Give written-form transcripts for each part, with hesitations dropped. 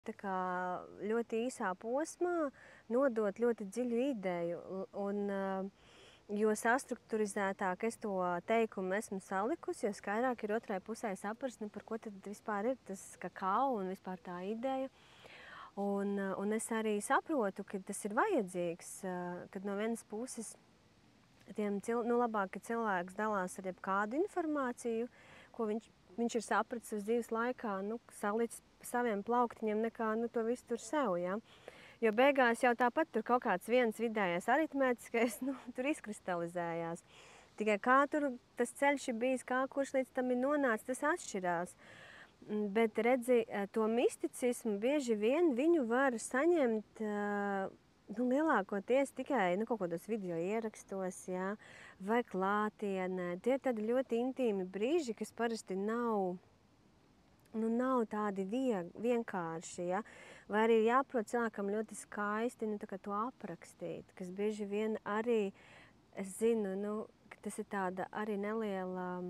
tā kā ļoti īsā posmā nodot ļoti dziļu ideju. Jo sastrukturizētāk es to teikumu esmu salikusi, jo skaidrāk ir otrai pusē saprast, par ko tad vispār ir tas kakao un vispār tā ideja. Un es arī saprotu, ka tas ir vajadzīgs, kad no vienas puses labāk, ka cilvēks dalās ar jebkādu informāciju, ko viņš ir sapratis uz dzīves laikā, salicis saviem plauktiņiem, nekā to visu tur sev. Ja? Jo beigās jau tāpat tur kaut kāds viens vidējais aritmētiskais tur izkristalizējās. Tikai kā tur tas ceļš ir bijis, kā kurš līdz tam ir nonācis, tas atšķirās. Bet redzi, to misticismu bieži vien viņu var saņemt lielākoties tikai kaut kādos video ierakstos, ja, vai klātienē. Tie ir tādi ļoti intīmi brīži, kas parasti nav tādi vienkārši. Ja. Vai arī jāprot cilvēkam ļoti skaisti to aprakstīt, kas bieži vien arī, es zinu, ka tas ir tāda arī neliela,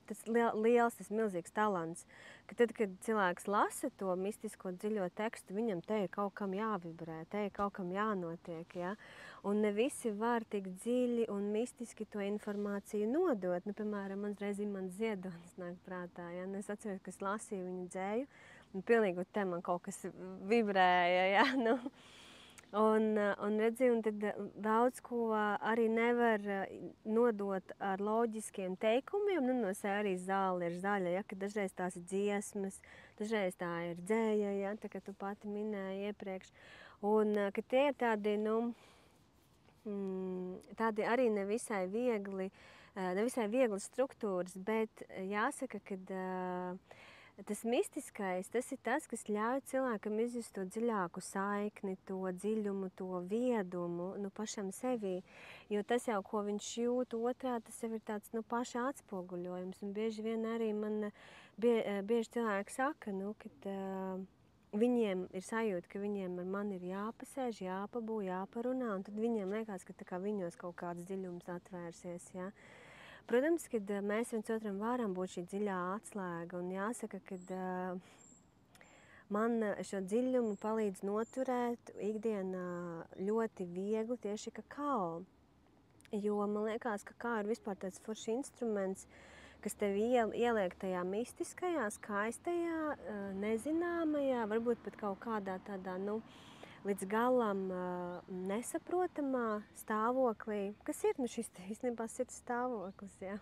tas liels, milzīgs talants, ka tad, kad cilvēks lasa to mistisko dziļo tekstu, viņam te ir kaut kam jāvibrē, te ir kaut kam jānotiek, ja? Un ne visi var tik dziļi un mistiski to informāciju nodot. Piemēram, mans Ziedonis nāk prātā, ja? Es atceros, ka es lasīju viņu dzēju, un pilnīgi te man kaut kas vibrēja, ja? Un redzi, un tad daudz ko arī nevar nodot ar loģiskiem teikumiem. No sevis arī zāle ir zaļa, ja, ka dažreiz tās ir dziesmas, dažreiz tā ir dzēja, ja, tā kā tu pati minēji iepriekš. Un ka tie ir tādi, tādi arī nevisai viegli struktūras, bet jāsaka, ka tas mistiskais, tas ir tas, kas ļauj cilvēkam izjust to dziļāku saikni, to dziļumu, to viedumu pašam sevī. Jo tas jau, ko viņš jūt otrā, tas jau ir tāds paša atspoguļojums. Un bieži vien arī man bieži cilvēki saka, ka viņiem ir sajūta, ka viņiem ar mani ir jāpasēž, jāpabū, jāparunā, un tad viņiem liekas, ka tā kā viņos kaut kāds dziļums atvērsies. Ja? Protams, ka mēs viens otram varam būt šī dziļā atslēga, un jāsaka, ka man šo dziļumu palīdz noturēt ikdienā ļoti viegli tieši kakao. Jo man liekas, ka kakao ir vispār tāds foršs instruments, kas tevi ieliek tajā mistiskajā, skaistajā, nezināmajā, varbūt pat kaut kādā tādā, līdz galam nesaprotamā stāvoklī, kas ir šis īstenībā sirds stāvoklis. Ja?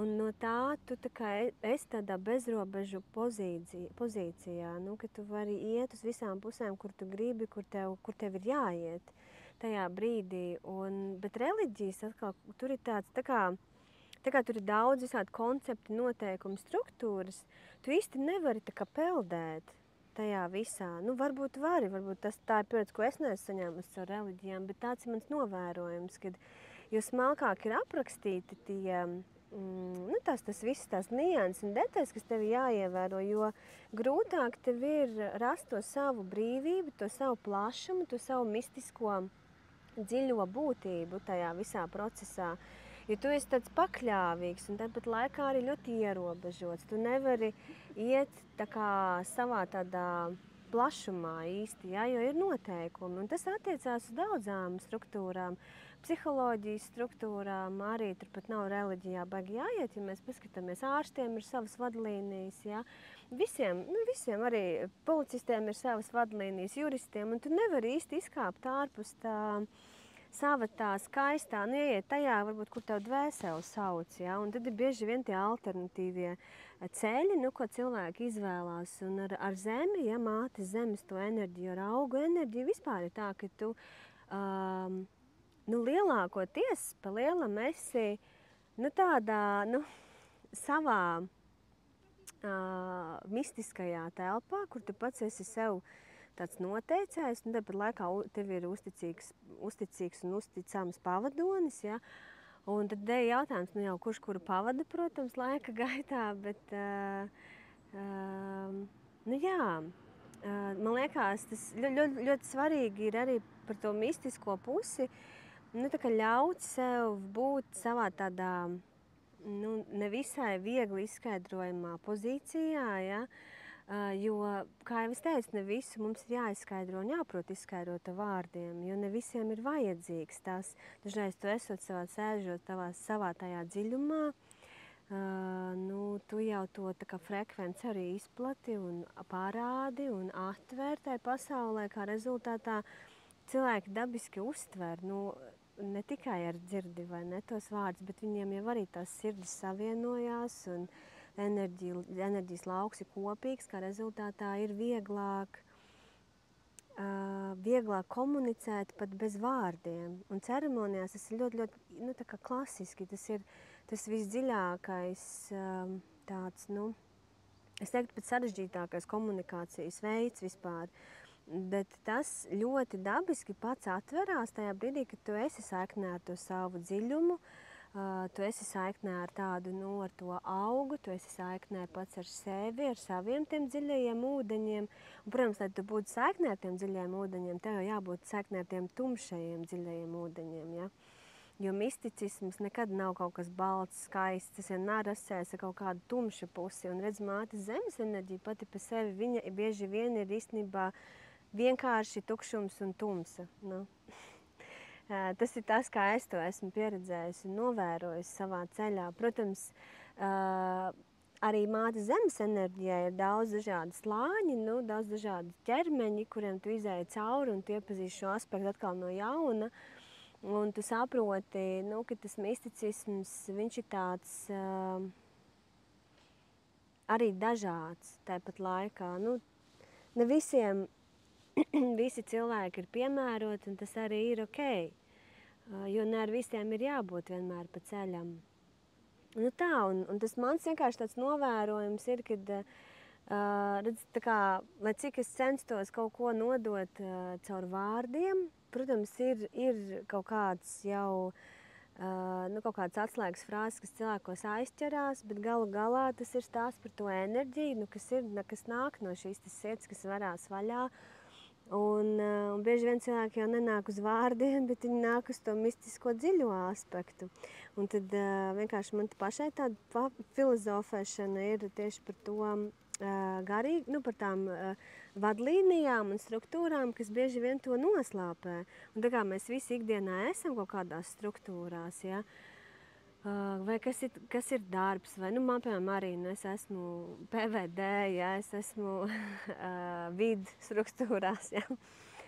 Un no tā tu esi tādā bezrobežu pozīcijā, ka tu vari iet uz visām pusēm, kur tu gribi, kur tev ir jāiet tajā brīdī. Bet reliģijas atkal tur ir tāds, tā kā tur ir daudz visādi koncepti, noteikumi, struktūras, tu īsti nevari tā kā peldēt tajā visā. Varbūt tā ir pieredze, ko es neesmu saņēmusi ar reliģijām, bet tāds ir mans novērojums, kad jo smalkāk ir aprakstīti tie, tas viss tās nianses un detaļas, kas tev jāievēro, jo grūtāk tev ir rast to savu brīvību, to savu plašumu, to savu mistisko dziļo būtību tajā visā procesā. Jo tu esi tāds pakļāvīgs un tāpat laikā arī ļoti ierobežots. Tu nevari iet tā kā savā tādā plašumā īsti, ja, jo ir noteikumi. Un tas attiecās uz daudzām struktūrām. Psiholoģijas struktūrām arī turpat nav reliģijā baigi jāiet, ja mēs paskatāmies. Ārstiem ir savas vadlīnijas, ja. Visiem arī policistiem ir savas vadlīnijas, juristiem, un tu nevari īsti izkāpt ārpus tā sava tā skaistā, ieiet tajā, varbūt, kur tev dvēseli sauc, ja? Un tad ir bieži vien tie alternatīvie ceļi, ko cilvēki izvēlās. Un ar zemi, ja, mātes zemes to enerģiju, ar augu enerģiju vispār ir tā, ka tu lielākoties pa lielam esi tādā savā mistiskajā telpā, kur tu pats esi sev tāds noteicējs, un tāpat laikā tev ir uzticīgs un uzticams pavadonis, ja? Un tad ir jautājums, jau kurš kuru pavada, protams, laika gaitā, bet, man liekas, tas ļoti svarīgi ir arī par to mistisko pusi, tā kā ļaut sev būt savā tādā, nevisai viegli izskaidrojamā pozīcijā, ja? Jo, kā jau es teicu, ne visu mums ir jāizskaidro un jāprot izskaidrot ar vārdiem, jo ne visiem ir vajadzīgs tas. Dažreiz tu esot sēžot savā tajā dziļumā, tu jau to tā kā frekvenci arī izplati un parādi un atver tai pasaulē, kā rezultātā cilvēki dabiski uztver, ne tikai ar dzirdi vai ne tos vārdus, bet viņiem jau arī tās sirdis savienojās un enerģijas lauks ir kopīgs, kā rezultātā ir vieglāk komunicēt pat bez vārdiem. Un ceremonijās tas ir ļoti tā kā klasiski, tas ir tas visdziļākais tāds, es teiktu, pat sarežģītākais komunikācijas veids vispār. Bet tas ļoti dabiski pats atverās tajā brīdī, kad tu esi saiknē ar to savu dziļumu, tu esi saiknē ar tādu, ar to augu, tu esi saiknē pats ar sevi, ar saviem tiem dziļajiem ūdeņiem. Un, protams, lai tu būtu saiknē ar tiem dziļajiem ūdeņiem, tev jau jābūt saiknē ar tiem tumšajiem dziļajiem ūdeņiem, ja? Jo misticisms nekad nav kaut kas balts, skaists, tas vienmēr asociējas ar kaut kādu tumšu pusi. Un redz, mātes zemes enerģija pati pa sevi, viņa bieži vien ir īstenībā vienkārši tukšums un tumsa. Tas ir tas, kā es to esmu pieredzējusi un novērojusi savā ceļā. Protams, arī mātes zemes enerģijai ir daudz dažādu slāņi, daudz dažādu ķermeņi, kuriem tu izēji cauri un tu iepazīsti šo aspektu atkal no jauna. Un tu saproti, ka tas misticisms, viņš ir tāds arī dažāds tāpat laikā. Ne visiem visi cilvēki ir piemēroti, un tas arī ir ok. Jo ne ar visiem ir jābūt vienmēr pa ceļam. Un tas mans vienkārši tāds novērojums ir, kad, redz, lai cik es censtos kaut ko nodot caur vārdiem, protams, ir kaut kāds jau, kaut kāds atslēgas frāzes, kas cilvēkos aizķerās, bet galu galā tas ir stāsts par to enerģiju, kas nāk no šīs sirds, kas varās vaļā. Un bieži vien cilvēki jau nenāk uz vārdiem, bet viņi nāk uz to mistisko dziļo aspektu. Un tad vienkārši man pašai tāda filozofēšana ir tieši par to garīgi, par tām vadlīnijām un struktūrām, kas bieži vien to noslāpē. Un tā kā mēs visi ikdienā esam kaut kādās struktūrās, ja, vai kas ir darbs, vai, man, piemēram, arī, es esmu PVD, ja, es esmu vidu struktūrās, ja.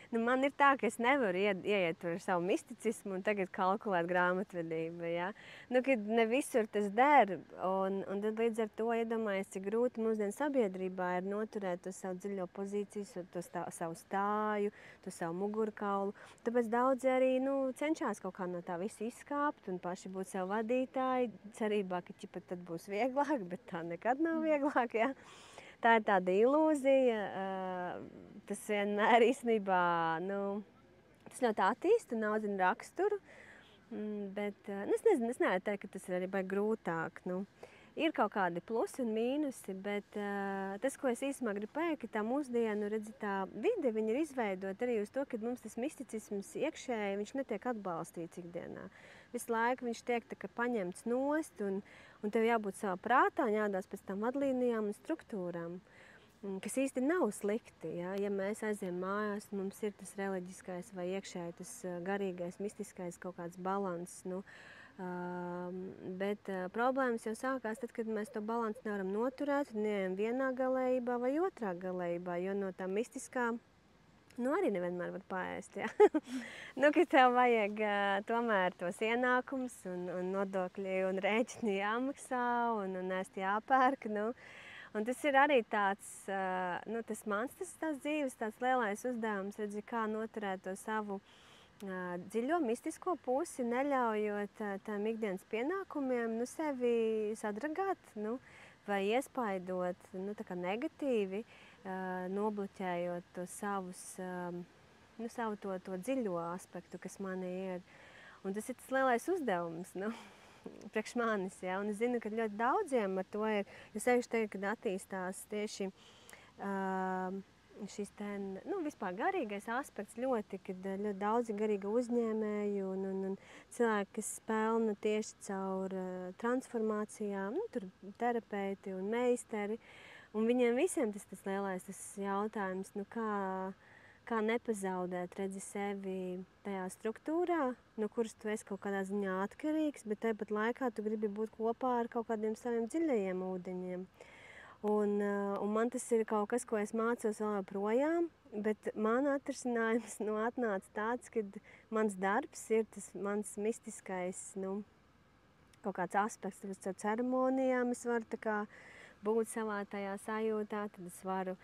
Man ir tā, ka es nevaru ieiet ar savu misticismu un tagad kalkulēt grāmatvedību, ja. Kad ne visur tas der, un tad līdz ar to iedomājies, cik grūti mūsdienu sabiedrībā ir noturēt to savu dziļo pozīciju, to savu stāju, to savu mugurkaulu. Tāpēc daudzi arī, cenšas kaut kā no tā visa izkāpt un paši būt sev vadītāji, cerībā, ka ķipat tad būs vieglāk, bet tā nekad nav vieglāk, ja. Tā ir tāda ilūzija, tas vienmēr īstenībā, tas ļoti attīsta un audzina raksturu, bet es nezinu, es nevaru teikt, ka tas ir arī baigi grūtāk. Ir kaut kādi plusi un mīnusi, bet tas, ko es īstenībā gribu pateikt, ka tā mūsdienu, redzi, tā vide, viņa ir izveidota arī uz to, ka mums tas misticisms iekšēji, viņš netiek atbalstīts ikdienā. Visu laiku viņš tiek tā kā paņemts nost, un tev jābūt savā prātā, jādās pēc tām vadlīnijām un struktūrām, kas īsti nav slikti. Ja mēs aizējam mājās, mums ir tas reliģiskais vai iekšēji tas garīgais, mistiskais kaut kāds balanss, bet problēmas jau sākās tad, kad mēs to balansu nevaram noturēt un ejam vienā galējībā vai otrā galējībā, jo no tā mistiskā arī nevienmēr var paēst, ja. Ka tev vajag tomēr tos ienākums un nodokļi un rēķini jāmaksā un ēst jāpērk, Un tas ir arī tāds, tas mans tās dzīves, tāds lielais uzdevums, redzi, kā noturēt to savu dziļo mistisko pusi, neļaujot tām ikdienas pienākumiem, sevi sadragāt, vai iespaidot, tā kā negatīvi, nobloķējot to savu to dziļo aspektu, kas manī ir. Un tas ir tas lielais uzdevums, priekš manis, ja. Un es zinu, ka ļoti daudziem ar to ir, jo sevišķi tagad, kad attīstās tieši šis vispār garīgais aspekts ļoti, kad ļoti daudzi garīgi uzņēmēji un cilvēki, kas pelna tieši caur transformācijām, tur terapeiti un meisteri. Un viņiem visiem tas lielais jautājums, nu kā nepazaudēt, redzi sevi tajā struktūrā, no kuras tu esi kaut kādā ziņā atkarīgs, bet tāpat laikā tu gribi būt kopā ar kaut kādiem saviem dziļajiem ūdeņiem. Un man tas ir kaut kas, ko es mācos vēl joprojām, bet man atrisinājums atnāca tāds, ka mans darbs ir tas mans mistiskais, kaut kāds aspekts, tāpēc ar ceremonijām es varu tā kā būt savā tajā sajūtā, tad es varu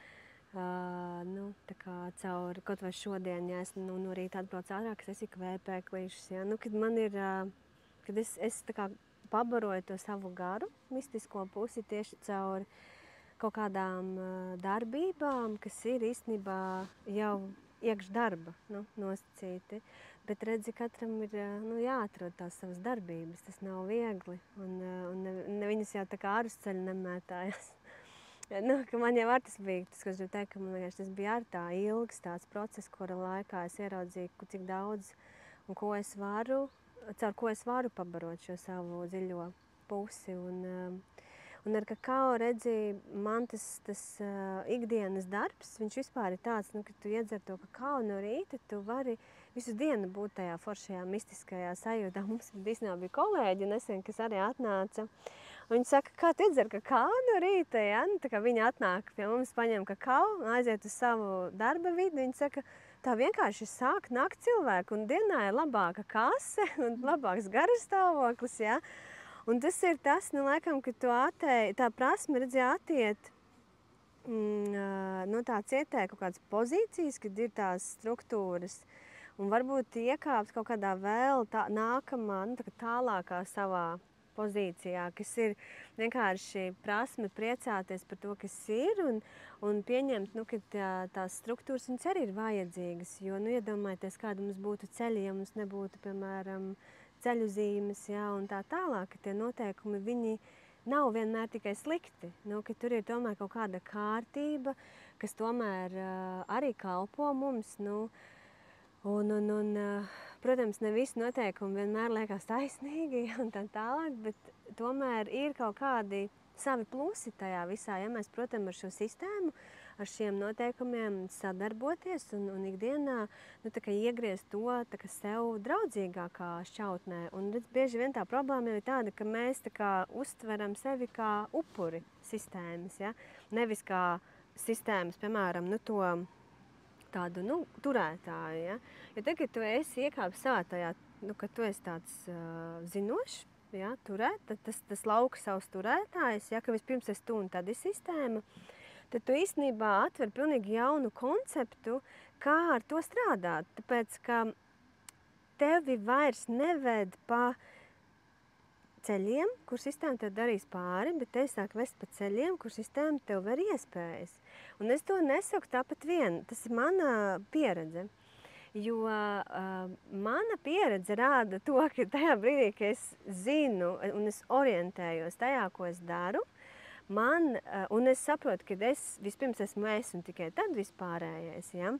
tā kā caur kaut vai šodien, ja es no rīta atbraucu ārāk, es esmu kvēpēklīšus, ja, kad man ir, kad es tā kā pabaroju to savu garu, mistisko pusi tieši caur kaut kādām darbībām, kas ir īstenībā jau iekš darba nosacīti. Bet redzi, katram ir jāatrod tās savas darbības, tas nav viegli. Un viņas jau tā kā ārus ceļu nemētājas. Ka man jau tas bija, tas, ko es gribu teikt, ka man vienkārši tas bija ar tā ilgs tāds process, kura laikā es ieraudzīju, cik daudz un caur ko es varu pabarot šo savu dziļo pusi. Un ar kakao, redzi, man tas ikdienas darbs, viņš vispār ir tāds, ka tu iedzer to kakao no rīta, tu vari visu dienu būt tajā foršajā, mistiskajā sajūtā. Mums īstenībā bija kolēģi nesen, kas arī atnāca. Viņi saka, kā tu iedzer kakao no rīta, ja? Tā kā viņi atnāk pie mums, paņem kakao, aiziet uz savu darba vidi. Viņi saka, tā vienkārši sāk nākt cilvēki, un dienā ir labāka kase un labāks garastāvoklis, ja? Un tas ir tas, laikam, ka tu tā prasme, redzi, attiet no tā cietē kaut kādas pozīcijas, kad ir tās struktūras. Un varbūt iekāpt kaut kādā vēl nākamā, tālākā savā pozīcijā, kas ir vienkārši prasme priecāties par to, kas ir, un pieņemt, ka tās struktūras viņas arī ir vajadzīgas. Jo, iedomājieties, kāda mums būtu ceļi, ja mums nebūtu, piemēram, ceļu zīmes, un tā tālāk, ka tie noteikumi, viņi nav vienmēr tikai slikti, ka tur ir tomēr kaut kāda kārtība, kas tomēr arī kalpo mums, protams, ne visi noteikumi vienmēr liekas taisnīgi un tā tālāk, bet tomēr ir kaut kādi savi plusi tajā visā, ja mēs, protams, ar šo sistēmu, ar šiem noteikumiem sadarboties un ikdienā iegriezt to sev draudzīgākā šķautnē. Un bieži vien tā problēma ir tāda, ka mēs uztveram sevi kā upuri sistēmas, ja? Nevis kā sistēmas, piemēram, to tādu turētāju. Ja? Jo tagad, kad tu esi iekāpis savā tajā, kad tu esi tāds zinošs, ja, turēt, tad tas lauka savs turētājs, ja, ka vispirms esi tu un tad ir sistēma, tad tu īstenībā atver pilnīgi jaunu konceptu, kā ar to strādāt. Tāpēc, ka tevi vairs neved pa ceļiem, kur sistēma tev darīs pāri, bet tevi sāk vest pa ceļiem, kur sistēma tev ver iespējas. Un es to nesaku tāpat vien. Tas ir mana pieredze. Jo mana pieredze rāda to, ka tajā brīdī, ka es zinu un es orientējos tajā, ko es daru, un es saprotu, ka es vispirms esmu es un tikai tad vispārējais, ja?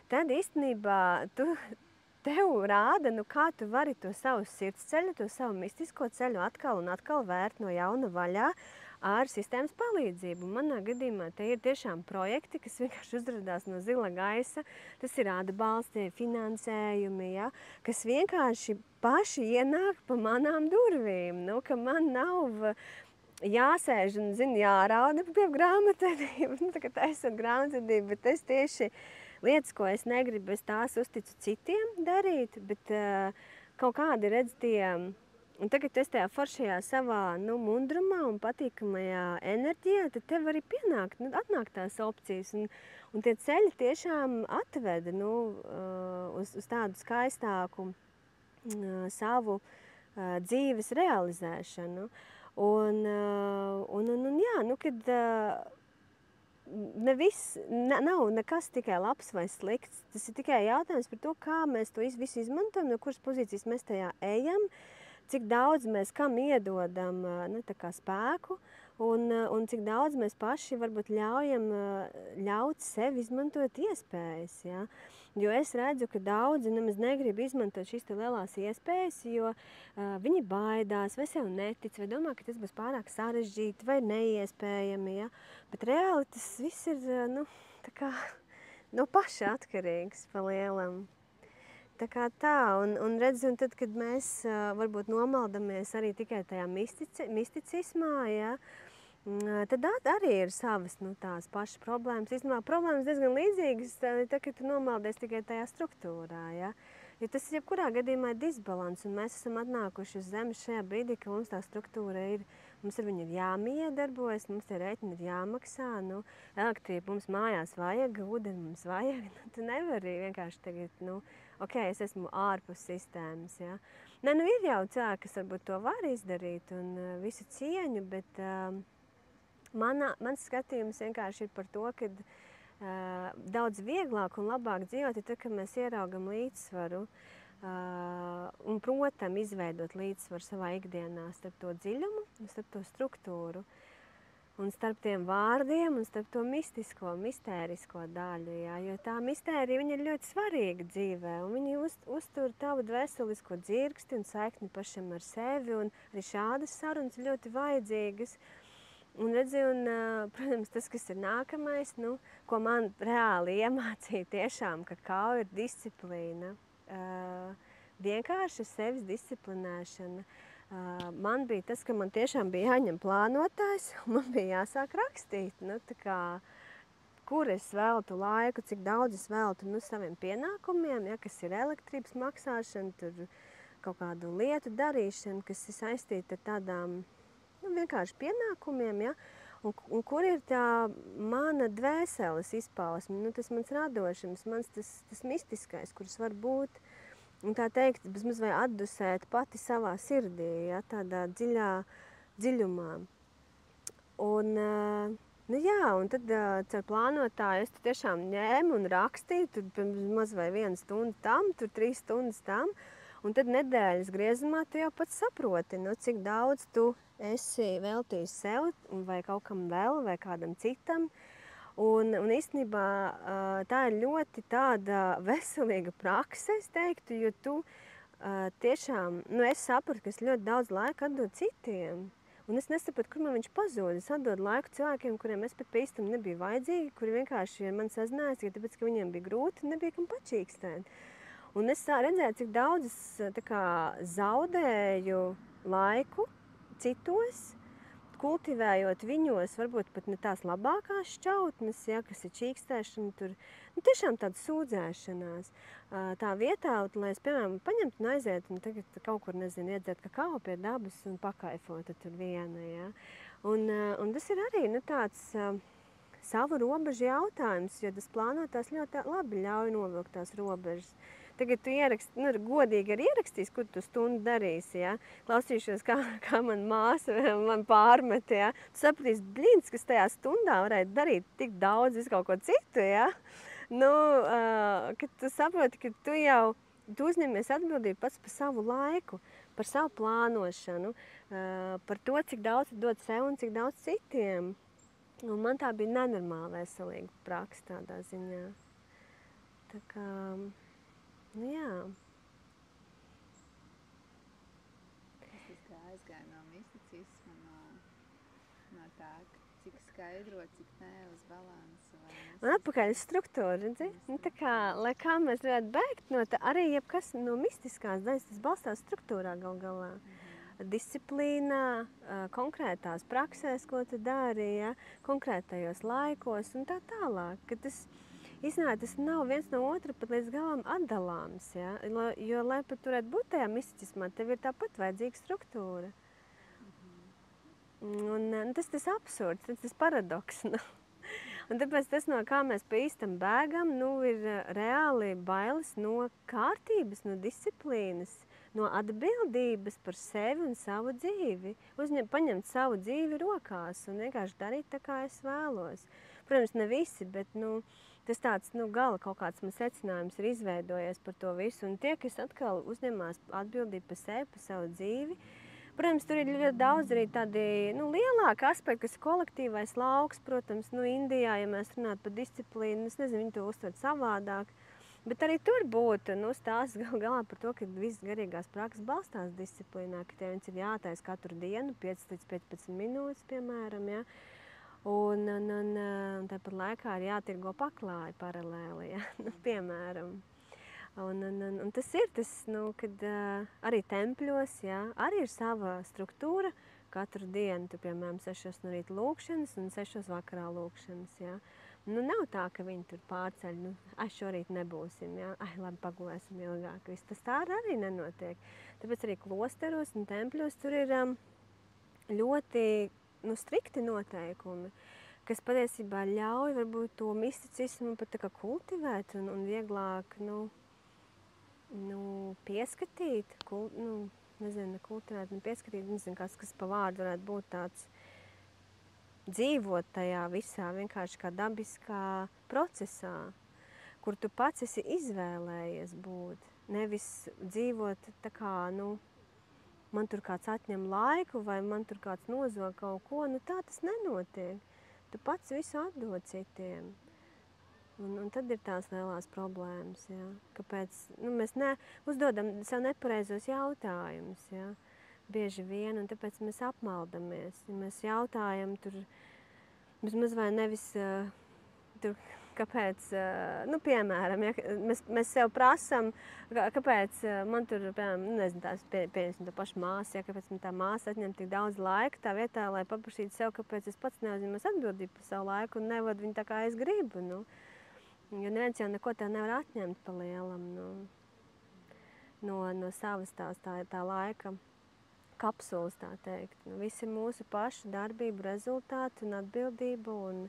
Tad īstenībā tev rāda, kā tu vari to savu sirdsceļu, to savu mistisko ceļu atkal un atkal vērt no jauna vaļā ar sistēmas palīdzību. Manā gadījumā te ir tiešām projekti, kas vienkārši uzrādās no zila gaisa. Tas ir atbalsti, finansējumi, ja? Kas vienkārši paši ienāk pa manām durvīm, ka man nav jāsēž un, jārauda pie grāmatvedību, tā taisot grāmatvedību, bet es tieši lietas, ko es negribu, es tās uzticu citiem darīt, bet kaut kādi redz tie, un tagad es tajā foršajā savā, mundrumā un patīkamajā enerģijā, tad tev arī atnāk tās opcijas, un tie ceļi tiešām atveda, uz tādu skaistāku savu dzīves realizēšanu. Un jā, kad nav nekas tikai labs vai slikts, tas ir tikai jautājums par to, kā mēs to visu izmantojam, no kuras pozīcijas mēs tajā ejam, cik daudz mēs kam iedodam spēku un cik daudz mēs paši varbūt ļaujam ļaut sev izmantot iespējas. Ja? Jo es redzu, ka daudzi nemaz negrib izmantot šīs lielās iespējas, jo viņi baidās, vai sev netic, vai domā, ka tas būs pārāk sarežģīti vai neiespējami. Ja? Bet reāli tas viss ir tā kā no paša atkarīgs pa lielam. Tā kā tā, un redzi, un tad, kad mēs varbūt nomaldamies arī tikai tajā misticismā, ja, tad arī ir savas tās pašas problēmas. Īstenībā problēmas diezgan līdzīgas, tad, kad tu nomaldies tikai tajā struktūrā. Ja? Jo tas jebkurā gadījumā ir disbalans, un mēs esam atnākuši uz zemes šajā brīdī, ka mums tā struktūra ir, mums ar viņu ir jāmiedarbojas, mums tie rēķini ir jāmaksā, elektrību mums mājās vajag, ūdeni mums vajag, tu nevari vienkārši tagad, ok, es esmu ārpus sistēmas, ja. Ne, ir jau cilvēki, kas varbūt to var izdarīt un visu cieņu, bet mans skatījums vienkārši ir par to, ka daudz vieglāk un labāk dzīvot ir tad, kad mēs ieraugam līdzsvaru un protam izveidot līdzsvaru savā ikdienā starp to dziļumu un starp to struktūru. Un starp tiem vārdiem un starp to mistisko, mistērisko daļu. Jā, jo tā mistērija viņa ir ļoti svarīga dzīvē. Un viņa uztur tavu dvēselisko dzirksti un saikni pašam ar sevi. Un arī šādas sarunas ļoti vajadzīgas. Un redzi, protams, tas, kas ir nākamais, ko man reāli iemācīja tiešām, ka kakao ir disciplīna. Vienkārši sevis disciplinēšana. Man bija tas, ka man tiešām bija jāņem plānotājs, un man bija jāsāk rakstīt, kur es veltu laiku, cik daudz es veltu saviem pienākumiem, ja, kas ir elektrības maksāšana, tur kaut kādu lietu darīšana, kas ir saistīta ar tādām vienkārši pienākumiem, ja, un kur ir tā mana dvēseles izpausme, tas mans radošums, tas mistiskais, kurš var būt, un tā teikt, bezmaz vai atdusēt pati savā sirdī, ja, tādā dziļumā. Un, un tad caur plānotāju es tiešām ņēmu un rakstīju, tur bezmaz vai 1 stunda tam, tur 3 stundas tam, un tad nedēļas griezumā tu jau pats saproti, cik daudz tu esi veltījis sev vai kaut kam vēl vai kādam citam. Un īstenībā tā ir ļoti tāda veselīga prakse, es teiktu, jo tu tiešām, es sapratu, ka es ļoti daudz laika atdodu citiem. Un es nesapratu, kur man viņš pazūd. Es atdodu laiku cilvēkiem, kuriem es pat pie īstam nebija vajadzīgi, kuri vienkārši ar mani sazinājās, tāpēc, ka viņiem bija grūti, nebija kam pačīkstēt. Un es redzēju, cik daudz es zaudēju laiku citos, kultivējot viņos varbūt pat ne tās labākās šķautnes, ja, kas ir čīkstēšana, tur tiešām tāda sūdzēšanās. Tā vietā, lai es, piemēram, paņemtu un aizietu un tagad kaut kur, iedzert kakao pie dabas un pakaifot tur viena. Ja. Un tas ir arī tāds savu robežu jautājums, jo tas plānotājs ļoti labi ļauj novilkt tās robežas. Tagad tu godīgi arī ierakstīs, kur tu stundu darīsi, ja? Klausīšos, kā man māsa man pārmet, ja? Tu sapratīsi, blīns, kas tajā stundā varētu darīt tik daudz visu kaut ko citu, ja? Kad tu saproti, ka tu uzņemies atbildību pats par savu laiku, par savu plānošanu, par to, cik daudz tu dod sev un cik daudz citiem. Un man tā bija nenormāli veselīga praksa tādā ziņā. Tā kā... jā. Es aizgāju no misticisma, no tā, cik skaidro, cik nē, uz balansu. Un atpakaļ uz struktūru, redzi? Tā kā, lai kā mēs varētu bēgt no tā, arī jebkas no mistiskās daļas, tas balstās struktūrā gal galā. Disciplīnā, konkrētās praksēs, ko tu dari, ja? Konkrētajos laikos un tā tālāk. Ka īstenībā tas nav viens no otra pat līdz galam atdalāms, ja? Jo, lai pat turētu būt tajā misticismā, tev ir tāpat vajadzīga struktūra. Un tas absurds, tas paradoks. Un tāpēc tas, no kā mēs pa īstam bēgam, ir reāli bailes no kārtības, no disciplīnas, no atbildības par sevi un savu dzīvi. Paņemt savu dzīvi rokās un vienkārši darīt tā, kā es vēlos. Protams, ne visi, bet tas tāds gala kaut kāds man secinājums ir izveidojies par to visu. Un tie, kas atkal uzņemās atbildību par sevi, par savu dzīvi, Protams, tur ir ļoti daudz arī tādi lielāki aspekti, kas ir kolektīvais lauks. Protams, Indijā, ja mēs runātu par disciplīnu, es nezinu, viņi to uztver savādāk. Bet arī tur būtu stāsts galā par to, ka visas garīgās prakses balstās disciplīnā, ka tev ir jātaisa katru dienu 5 līdz 15 minūtes, piemēram. Ja? Un tāpat laikā ir jātirgo paklāji paralēli, ja? Piemēram. Un tas ir tas, kad arī tempļos, ja, arī ir sava struktūra. Katru dienu, tu, piemēram, 6 no rīta lūkšanas un 6 vakarā lūkšanas. Ja. Nav tā, ka viņi tur pārceļ, šorīt nebūsim, ja. Labi, pagulēsim ilgāk. Tas tā arī nenotiek. Tāpēc arī klosteros un tempļos tur ir ļoti strikti noteikumi, kas patiesībā ļauj varbūt to misticismu pat tā kā kultivēt un vieglāk, pieskatīt, pieskatīt, nezinu, kas pa vārdu varētu būt tāds, dzīvot tajā visā vienkārši kā dabiskā procesā, kur tu pats esi izvēlējies būt, nevis dzīvot tā kā, man tur kāds atņem laiku vai man tur kāds nozog kaut ko, tā tas nenotiek. Tu pats visu atdod citiem. Un tad ir tās lielās problēmas, ja? Kāpēc mēs uzdodam sev nepareizos jautājumus, ja? Bieži vien, un tāpēc mēs apmaldamies. Ja mēs jautājam tur, maz vai nevis tur, kāpēc, piemēram, ja? mēs sev prasam, kāpēc man tur, piemēram, nezinu, tās pieņemsim tā paša māsa, ja? Kāpēc man tā māsa atņem tik daudz laika tā vietā, lai paprašītu sev, kāpēc es pats neuzņemos atbildību par savu laiku un nevadu viņu tā, kā es gribu, Jo neviens jau neko tā nevar atņemt pa lielam no savas tā laika kapsulas, tā teikt. Visi ir mūsu pašu darbību rezultāti un atbildība un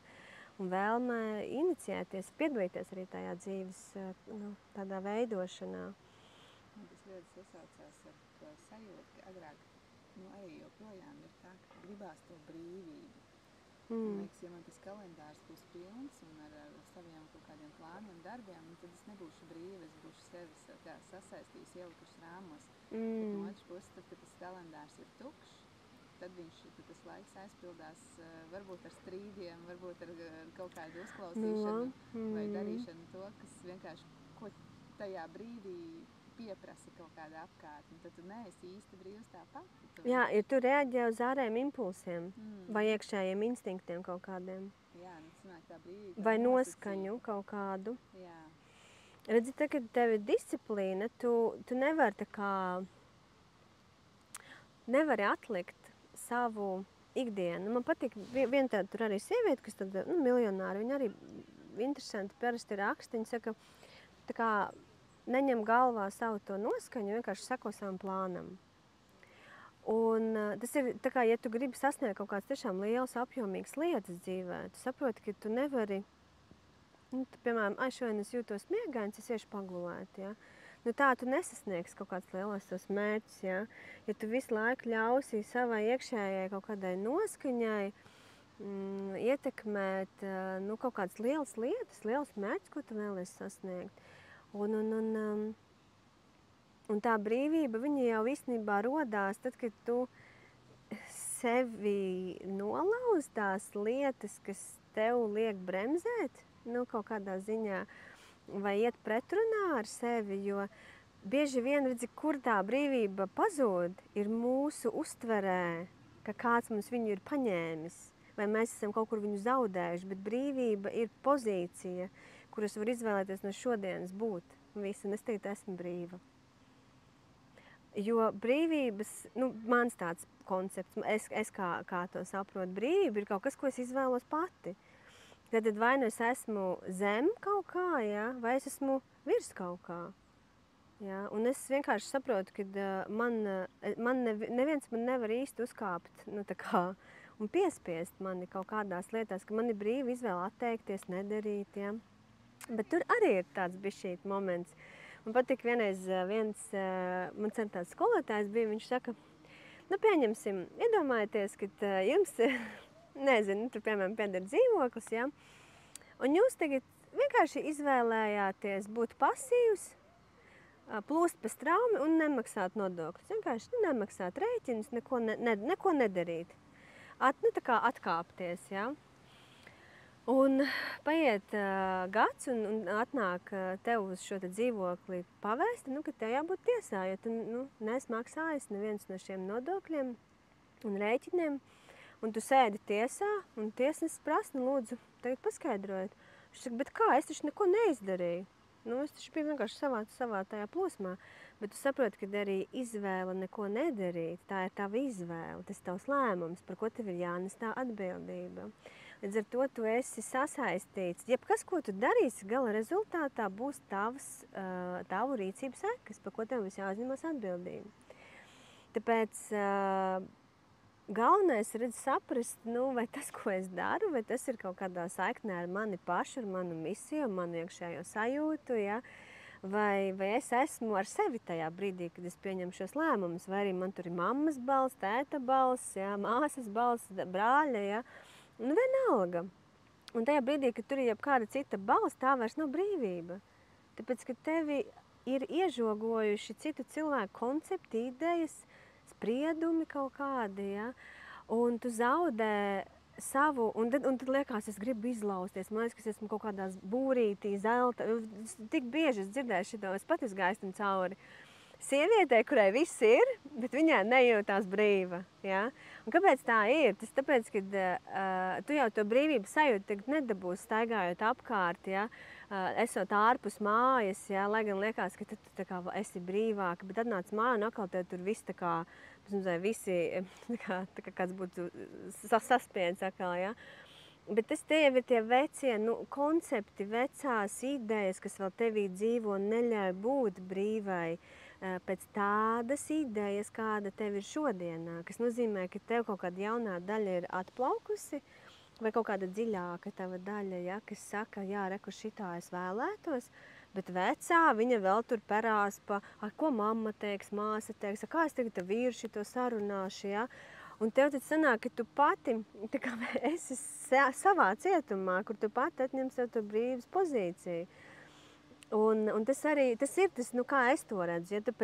vēlme iniciēties, piedalīties arī tajā dzīves tādā veidošanā. Tas ļoti sasaucās ar to sajūtu, ka agrāk arī joprojām ir tā, ka gribās to brīvību. Man liekas, ja man tas kalendārs būs pilns un ar saviem kaut kādiem plāniem, darbiem, tad es nebūšu brīva, es būšu sevi sasaistījis, ielikuši rāmos. Bet no otras puses, tad, kad tas kalendārs ir tukšs, tad tas laiks aizpildās varbūt ar strīdiem, varbūt ar kaut kādu uzklausīšanu vai darīšanu to, kas vienkārši, ko tajā brīdī pieprasa kaut kāda apkārtne, tad tu neesi īsti brīvs tāpat. Jā, jo tu reaģē uz ārējiem impulsiem vai iekšējiem instinktiem kaut kādiem. Jā, sanāk tā brīvība. Vai noskaņu kaut kādu. Jā. Redzi, tā, kad tev ir disciplīna, tu nevari tā kā, nevari atlikt savu ikdienu. Man patīk viena tāda tur arī sieviete, kas tad, miljonāri, viņa arī interesanti parasti raksta, viņa saka, tā kā, neņem galvā savu to noskaņu, vienkārši seko savam plānam. Un tas ir tā kā, ja tu gribi sasniegt kaut kāds tiešām liels, apjomīgs lietas dzīvē, tu saproti, ka tu nevari, piemēram, šodien es jūtos miegains, es iešu pagulēt, ja? Tā tu nesasniegs kaut kāds lielos tos mērķus, ja? Ja tu visu laiku ļausi savai iekšējai kaut kādai noskaņai ietekmēt kaut kādas lielas lietas, liels mērķus, ko tu vēlies sasniegt. Un tā brīvība, viņa jau īstenībā rodās tad, kad tu sevi nolauz tās lietas, kas tev liek bremzēt, kaut kādā ziņā, vai iet pretrunā ar sevi, jo bieži vien redzi, kur tā brīvība pazūd, ir mūsu uztverē, ka kāds mums viņu ir paņēmis, vai mēs esam kaut kur viņu zaudējuši, bet brīvība ir pozīcija, kuras var izvēlēties no šodienas būt. Visu, un es teicu, esmu brīva. Jo brīvības, mans tāds koncepts, es kā to saprotu, brīvība ir kaut kas, ko es izvēlos pati. Tad vai nu es esmu zem kaut kā, ja, vai es esmu virs kaut kā. Ja? Un es vienkārši saprotu, ka neviens man nevar īsti uzkāpt un piespiest mani kaut kādās lietās, ka man ir brīva izvēle atteikties, nedarīt. Ja? Bet tur arī ir tāds bišķīt moments. Man patīk vienreiz mans tāds skolotājs bija, viņš saka, pieņemsim, iedomājieties, ka jums, nezinu, tur piemēram pieder dzīvoklis, ja? Un jūs tagad vienkārši izvēlējāties būt pasīvs plūst pa straumi un nemaksāt nodokļus. Vienkārši nemaksāt rēķinus, neko nedarīt. Tā kā atkāpties, ja? Un paiet gads un atnāk tev uz šo dzīvokli pavēsti, ka tev jābūt tiesā, jo tu neesi maksājis neviens no šiem nodokļiem un rēķiniem. Un tu sēdi tiesā, un tiesnesis prasa, lūdzu, tagad paskaidrojiet. Viņš saka, bet kā, es taču neko neizdarīju. Es taču biju vienkārši savā tajā plosmā. Bet tu saproti, ka arī izvēle neko nedarīt, tā ir tava izvēle, tas ir tavs lēmums, par ko tev ir jānes tā atbildība. Līdz ar to tu esi sasaistīts. Jebkas, ko tu darīsi, gala rezultātā būs tavu rīcības sekas, par ko tev būs jāuzņemas atbildība. Tāpēc galvenais ir saprast, vai tas, ko es daru, vai tas ir kaut kādā saiknē ar mani pašu, ar manu misiju, manu iekšējo sajūtu, ja? Vai es esmu ar sevi tajā brīdī, kad es pieņemu šos lēmumus, vai arī man tur ir mammas balss, tēta balss, ja? Māsas balss, brāļa, ja? Vienalga. Un tajā brīdī, kad tur ir jebkāda cita balss, tā vairs nav brīvība. Tāpēc, ka tevi ir iežogojuši citu cilvēku koncepti, idejas, spriedumi kaut kādi, ja? Un tu zaudē savu, un tad liekas, es gribu izlausties. Man liekas, ka es esmu kaut kādās būrītī, zelta. Tik bieži es dzirdēju šito, es pat izgāju tam cauri. Sievietē, kurai viss ir, bet viņai nejūtās brīva. Ja? Un kāpēc tā ir? Tas tāpēc, ka tu jau to brīvību sajūti tagad nedabūsi staigājot apkārt, ja? Esot ārpus mājas, ja? Lai gan liekas, ka tu tā kā esi brīvāka, bet atnāc mājā un atkal tev tur viss tā kā, visi tā kā kāds būtu saspiedz atkal, ja? Bet tas tie jau ir tie vecie koncepti, vecās idejas, kas vēl tevī dzīvo un neļauj būt brīvai pēc tādas idejas, kāda tev ir šodienā, kas nozīmē, ka tev kaut kāda jaunā daļa ir atplaukusi, vai kaut kāda dziļāka tava daļa, ja, kas saka, jā, reku šitā es vēlētos, bet vecā viņa vēl tur perās ko mamma teiks, māsa teiks, kā es tagad vīru šito sarunāšu, ja? Un tev tad sanāk, ka tu pati tā kā esi savā cietumā, kur tu pati atņem sev to brīvas pozīciju. Un tas ir tas, kā es to redzu, ja tad,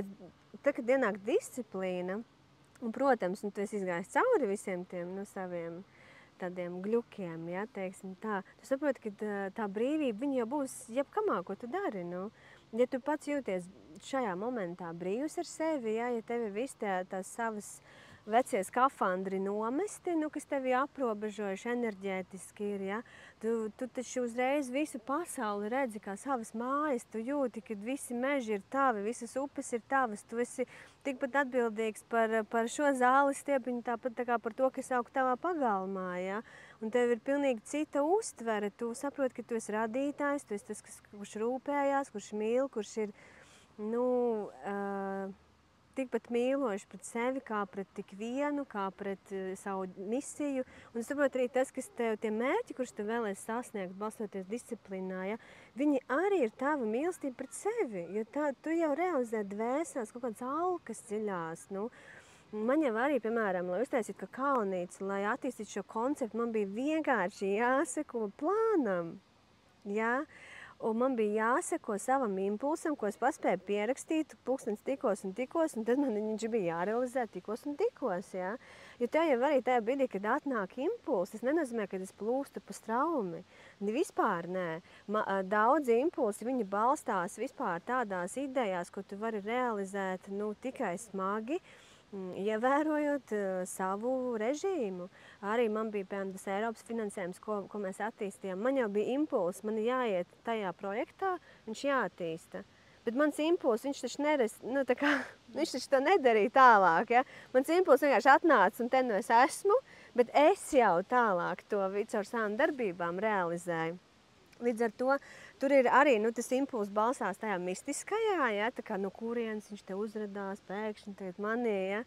kad ienāk disciplīna, un, protams, tu esi izgājis cauri visiem tiem saviem tādiem gļukiem, ja, teiksim tā, tu saproti, ka tā brīvība, viņa jau būs jebkamā, ko tu dari, Ja tu pats jūties šajā momentā brīvs ar sevi, ja tev ir visi tās savas vecie skafandri nomesti, kas tevi aprobežojuši enerģētiski ir, ja? Tu taču uzreiz visu pasauli redzi kā savas mājas, tu jūti, ka visi meži ir tavi, visas upes ir tavas, tu esi tikpat atbildīgs par šo zāles stiepiņu, tāpat tā kā par to, kas aug tavā pagalmā, ja? Un tev ir pilnīgi cita uztvere, tu saproti, ka tu esi radītājs, tu esi tas, kurš rūpējās, kurš mīl, kurš ir, tikpat mīloši pret sevi, kā pret tik vienu, kā pret savu misiju. Un saprot arī tas, kas tev tie mērķi, kurus tu vēlēsi sasniegt, balstoties disciplīnā, ja, viņi arī ir tava mīlestība pret sevi, jo tu jau realizē dvēsās kaut kādas alkas dziļās, Man jau arī, piemēram, lai uztaisītu kalnīcu, lai attīstītu šo konceptu, man bija vienkārši jāseko plānam, ja? Un man bija jāseko savam impulsam, ko es paspēju pierakstīt, pulkstens tikos, un tad man viņš bija jārealizē tikos, ja? Jo tev jau arī tajā brīdī, kad atnāk impulsi, tas nenozīmē, ka es plūstu pa straumi. Vispār nē. Daudzi impulsi, viņi balstās vispār tādās idejās, ko tu vari realizēt tikai smagi, ievērojot savu režīmu. Arī man bija, piemēram, tas Eiropas finansējums, ko mēs attīstījām. Man jau bija impulss, man jāiet tajā projektā, viņš jāattīsta. Bet mans impulss, viņš taču viņš taču to nedarīja tālāk, ja? Mans impulss vienkārši atnāca un te es esmu, bet es jau tālāk to caur savām darbībām realizēju. Līdz ar to tur ir arī tas impulss balstās tajā mistiskajā, ja, tā kā no kurienes viņš te uzradās pēkšņi tagad manī, ja,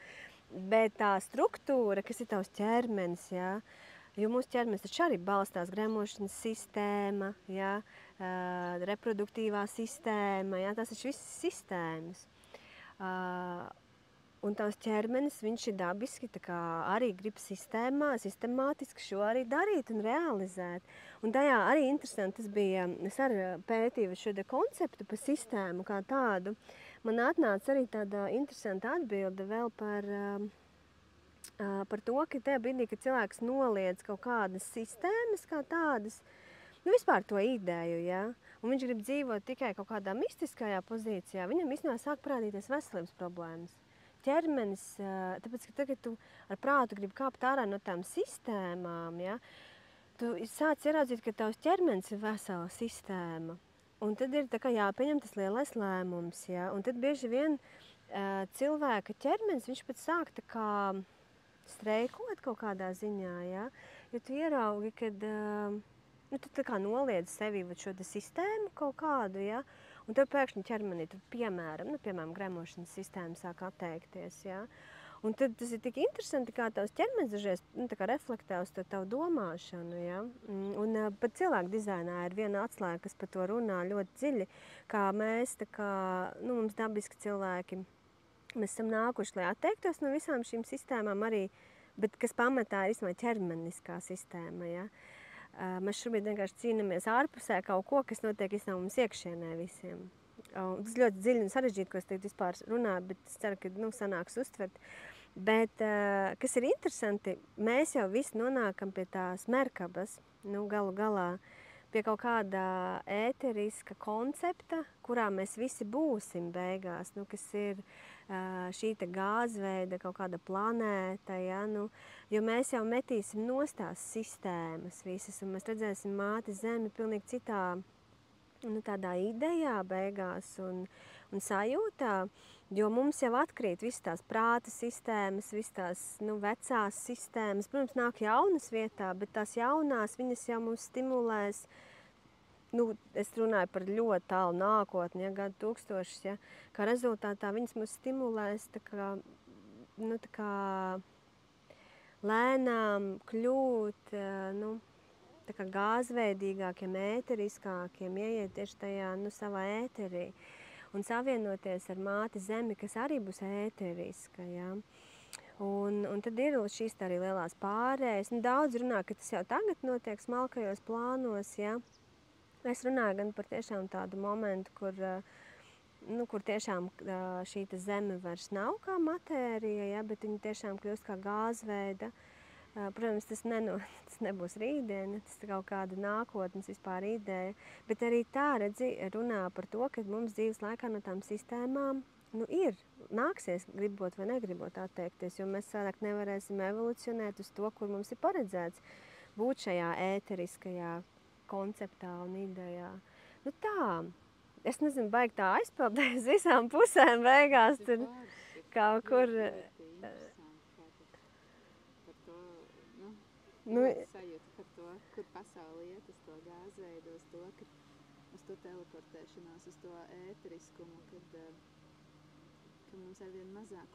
bet tā struktūra, kas ir tavs ķermenis, ja, jo mūsu ķermenis taču arī balstās gremošanas sistēma, ja, reproduktīvā sistēma, ja, tās taču visas sistēmas. Un tavs ķermenis, viņš ir dabiski, tā kā arī grib sistemātiski šo arī darīt un realizēt. Un tajā arī interesanti, tas bija, es arī pētīju šo konceptu par sistēmu kā tādu. Man atnāca arī tāda interesanta atbilde vēl par to, ka tajā brīdī, kad cilvēks noliedz kaut kādas sistēmas kā tādas, nu vispār to ideju, ja? Un viņš grib dzīvot tikai kaut kādā mistiskajā pozīcijā, viņam īstenībā sāk parādīties veselības problēmas. Ķermenis, tāpēc, ka tagad tu ar prātu gribi kāpt ārā no tām sistēmām, ja, tu sāc ieraudzīt, ka tavs ķermenis ir vesela sistēma. Un tad ir tā kā jāpieņem tas lielais lēmums, ja, un tad bieži vien cilvēka ķermenis, viņš pat sāk tā kā streikot kaut kādā ziņā, ja, jo tu ieraugi, kad tu tā kā noliedz sevi šo sistēmu kaut kādu, ja, un tad pēkšņi ķermenī, piemēram, gremošanas sistēma sāk atteikties. Ja? Un tad tas ir tik interesanti, kā tavs ķermenis dažreiz reflektē uz to tavu domāšanu. Ja? Un pat cilvēku dizainā ir viena atslēga, kas par to runā ļoti dziļi, kā mēs, mums dabiski cilvēki, mēs esam nākuši, lai atteiktos no visām šīm sistēmām arī, bet kas pamatā ir īstenībā ķermeniskā sistēma. Ja? Mēs šobrīd vienkārši cīnāmies ārpusē kaut ko, kas notiek mums iekšienē visiem. Tas ļoti dziļi un sarežģīti, ko es tagad vispār runāju, bet es ceru, ka sanāks uztvert. Bet, kas ir interesanti, mēs jau visi nonākam pie tās merkabas, galu galā, pie kaut kāda ēteriska koncepta, kurā mēs visi būsim beigās, kas ir šī gāzveida kaut kāda planēta, ja, jo mēs jau metīsim nost tās sistēmas visas, un mēs redzēsim māti Zemi pilnīgi citā, tādā idejā beigās un sajūtā, jo mums jau atkrīt visas tās prāta sistēmas, visas tās vecās sistēmas. Protams, nāk jaunas vietā, bet tās jaunās, viņas jau mums stimulēs. Es runāju par ļoti tālu nākotni, ja, gadu tūkstošus, ja, kā rezultātā viņas mūs stimulēs tā kā lēnām kļūt tā kā gāzveidīgākiem, ēteriskākiem, ieiet tieši tajā savā ēterī un savienoties ar māti Zemi, kas arī būs ēteriska. Ja. Un tad ir šīs arī lielās pārējas. Daudz runā, ka tas jau tagad notiek smalkajos plānos, ja. Es runāju gan par tiešām tādu momentu, kur tiešām šī Zeme vairs nav kā matērija, ja, bet viņa tiešām kļūst kā gāzveida. Protams, tas nebūs rītdiena, tas kaut kāda nākotnes vispār ideja, bet arī tā runā par to, ka mums dzīves laikā no tām sistēmām nāksies gribot vai negribot atteikties, jo mēs sādāk nevarēsim evolucionēt uz to, kur mums ir paredzēts būt šajā ēteriskajā konceptā un idejā. Tā, es nezinu, baigi tā aizpildēt uz visām pusēm beigās tur kaut kur. Sajūta par to, kur pasauli iet, uz to gāzveidu, uz to teleportēšanos, uz to ēteriskumu, kad mums arvien mazāk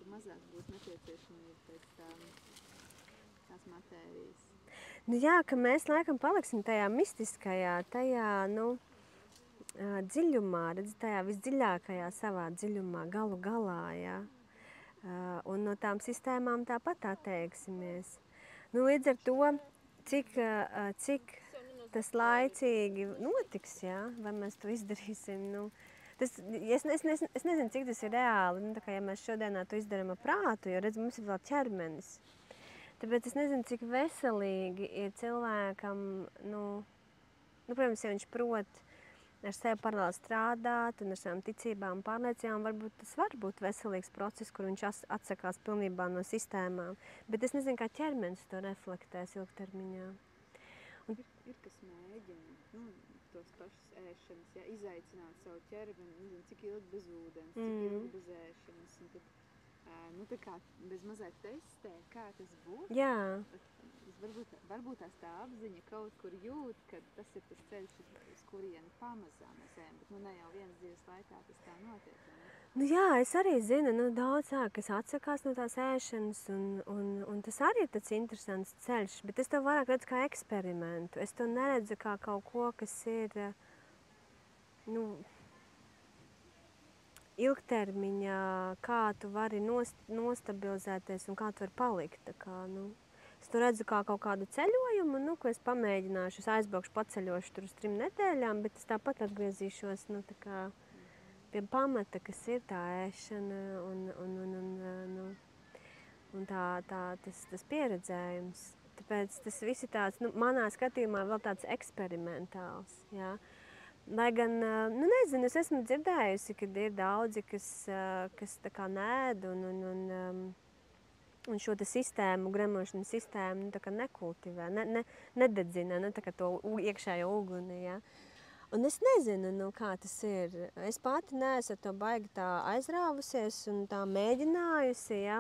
būs nepieciešamība pēc tās matērijas. Jā, ka mēs laikam paliksim tajā mistiskajā, tajā, dziļumā, tajā visdziļākajā savā dziļumā, galu galā, jā. Un no tām sistēmām tāpat atteiksimies. Līdz ar to, cik tas laicīgi notiks, jā, vai mēs to izdarīsim, es nezinu, cik tas ir reāli, ja mēs šodienā to izdarām ar prātu, jo redz, mums ir vēl ķermenis. Tāpēc es nezinu, cik veselīgi ir cilvēkam, protams, ja viņš prot ar sevi paralēli strādāt un ar savām ticībām un pārliecībām, varbūt tas var būt veselīgs process, kur viņš atsakās pilnībā no sistēmām. Bet es nezinu, kā ķermenis to reflektēs ilgtermiņā. Ir kas mēģina tos pašus ēšanas, ja, izaicināt savu ķermeni, nezinu, cik ilgi bez ūdens, cik ilgi bez ēšanas. Un tad, tā kā bez mazliet testē, kā tas būtu. Jā. Varbūt tās tā apziņa kaut kur jūt, ka tas ir tas ceļš, uz kurieni pamazām mēs ejam, bet ne jau vienas dzīves laikā tas tā notiek. Jā, es arī zinu, daudz cilvēku, kas atsakās no tās ēšanas, un tas arī ir tāds interesants ceļš, bet es to vairāk redzu kā eksperimentu. Es to neredzu kā kaut ko, kas ir, ilgtermiņā, kā tu vari nostabilizēties un kā tu vari palikt. Tā kā, nu, es to redzu kā kaut kādu ceļojumu, nu, ko es pamēģināšu. Es aizbraukšu, paceļošu tur uz 3 nedēļām, bet es tāpat atgriezīšos nu, tā kā pie pamata, kas ir tā ēšana un tas pieredzējums. Tāpēc tas viss ir tāds, nu, manā skatījumā vēl tāds eksperimentāls, jā. Lai gan, nu nezinu, es esmu dzirdējusi, kad ir daudzi, kas tā kā nēd un šo te sistēmu, gremošanas sistēmu, nu, tā kā nekultivē, nededzina, nu, tā kā to iekšējo uguni, ja. Un es nezinu, nu, kā tas ir. Es pati neesmu ar to baigi tā aizrāvusies un tā mēģinājusi, ja.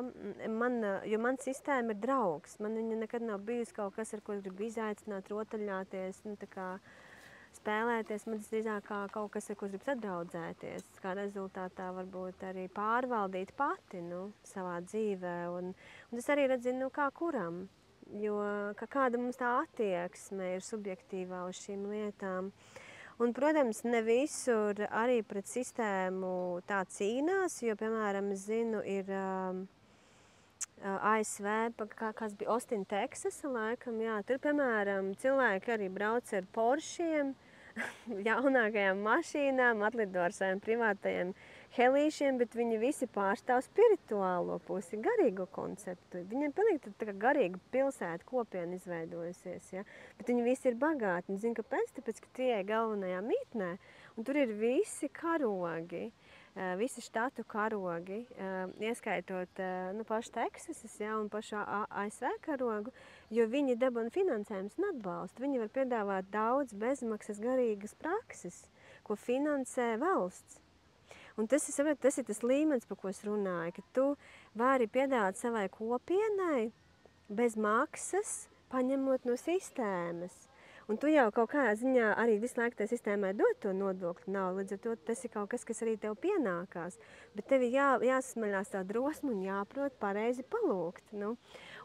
Jo man sistēma ir draugs. Man viņa nekad nav bijusi kaut kas, ar ko gribu izaicināt, rotaļāties, nu, tā kā spēlēties, man tas drīzāk kā kaut kas, ar ko grib sadraudzēties, kā rezultātā varbūt arī pārvaldīt pati, nu, savā dzīvē. Un tas arī redzinu, nu, kā kuram, jo kāda mums tā attieksme ir subjektīvā uz šīm lietām. Un, protams, ne visur arī pret sistēmu tā cīnās, jo, piemēram, es zinu, ir ASV, kāds bija Austin, Teksasa laikam, jā, tur, piemēram, cilvēki arī brauc ar Poršiem, jaunākajām mašīnām, atlido ar saviem privātajiem helīšiem, bet viņi visi pārstāv spirituālo pusi, garīgo konceptu. Viņiem pilnīgi tā kā garīga pilsēta kopiena izveidojusies, ja? Bet viņi visi ir bagāti. Un zinu, kāpēc? Tāpēc, ka tie ir galvenajā mītnē, un tur ir visi karogi. Visi štatu karogi, ieskaitot nu, pašu Teksasas, ja, un pašu ASV karogu, jo viņi dabūna finansējumus un atbalstu. Viņi var piedāvāt daudz bezmaksas garīgas prakses, ko finansē valsts. Un tas ir tas līmenis, par ko es runāju, ka tu vari piedāvāt savai kopienai bez maksas, paņemot no sistēmas. Un tu jau kaut kādā ziņā arī visu laiku tai sistēmai dod to nodokļu naudu, līdz ar to tas ir kaut kas, kas arī tev pienākās. Bet tev ir jāsasmaļās tā drosme un jāprot pareizi palūgt. Nu.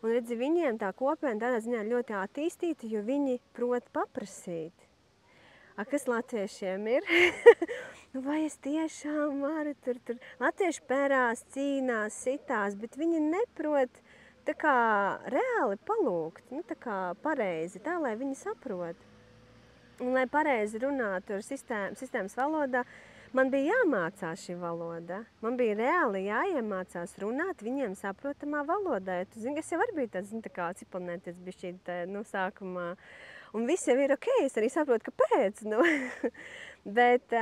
Un redzi, viņiem tā kopiena tādā ziņā ļoti attīstīta, jo viņi prot paprasīt. Kas latviešiem ir? Nu, vai es tiešām varu tur? Latvieši pērās, cīnās, sitās, bet viņi neprot tā kā reāli palūgt, nu, tā kā pareizi, tā, lai viņi saprot. Un, lai pareizi runātu ar sistēmas valodā, man bija jāmācās šī valoda. Man bija reāli jāiemācās runāt viņiem saprotamā valodā. Ja tu zini, es jau arī biju tāds, tā kā cipelnēties bišķīt, nu, sākumā. Un viss jau ir ok, es arī saprotu, kāpēc, nu. Bet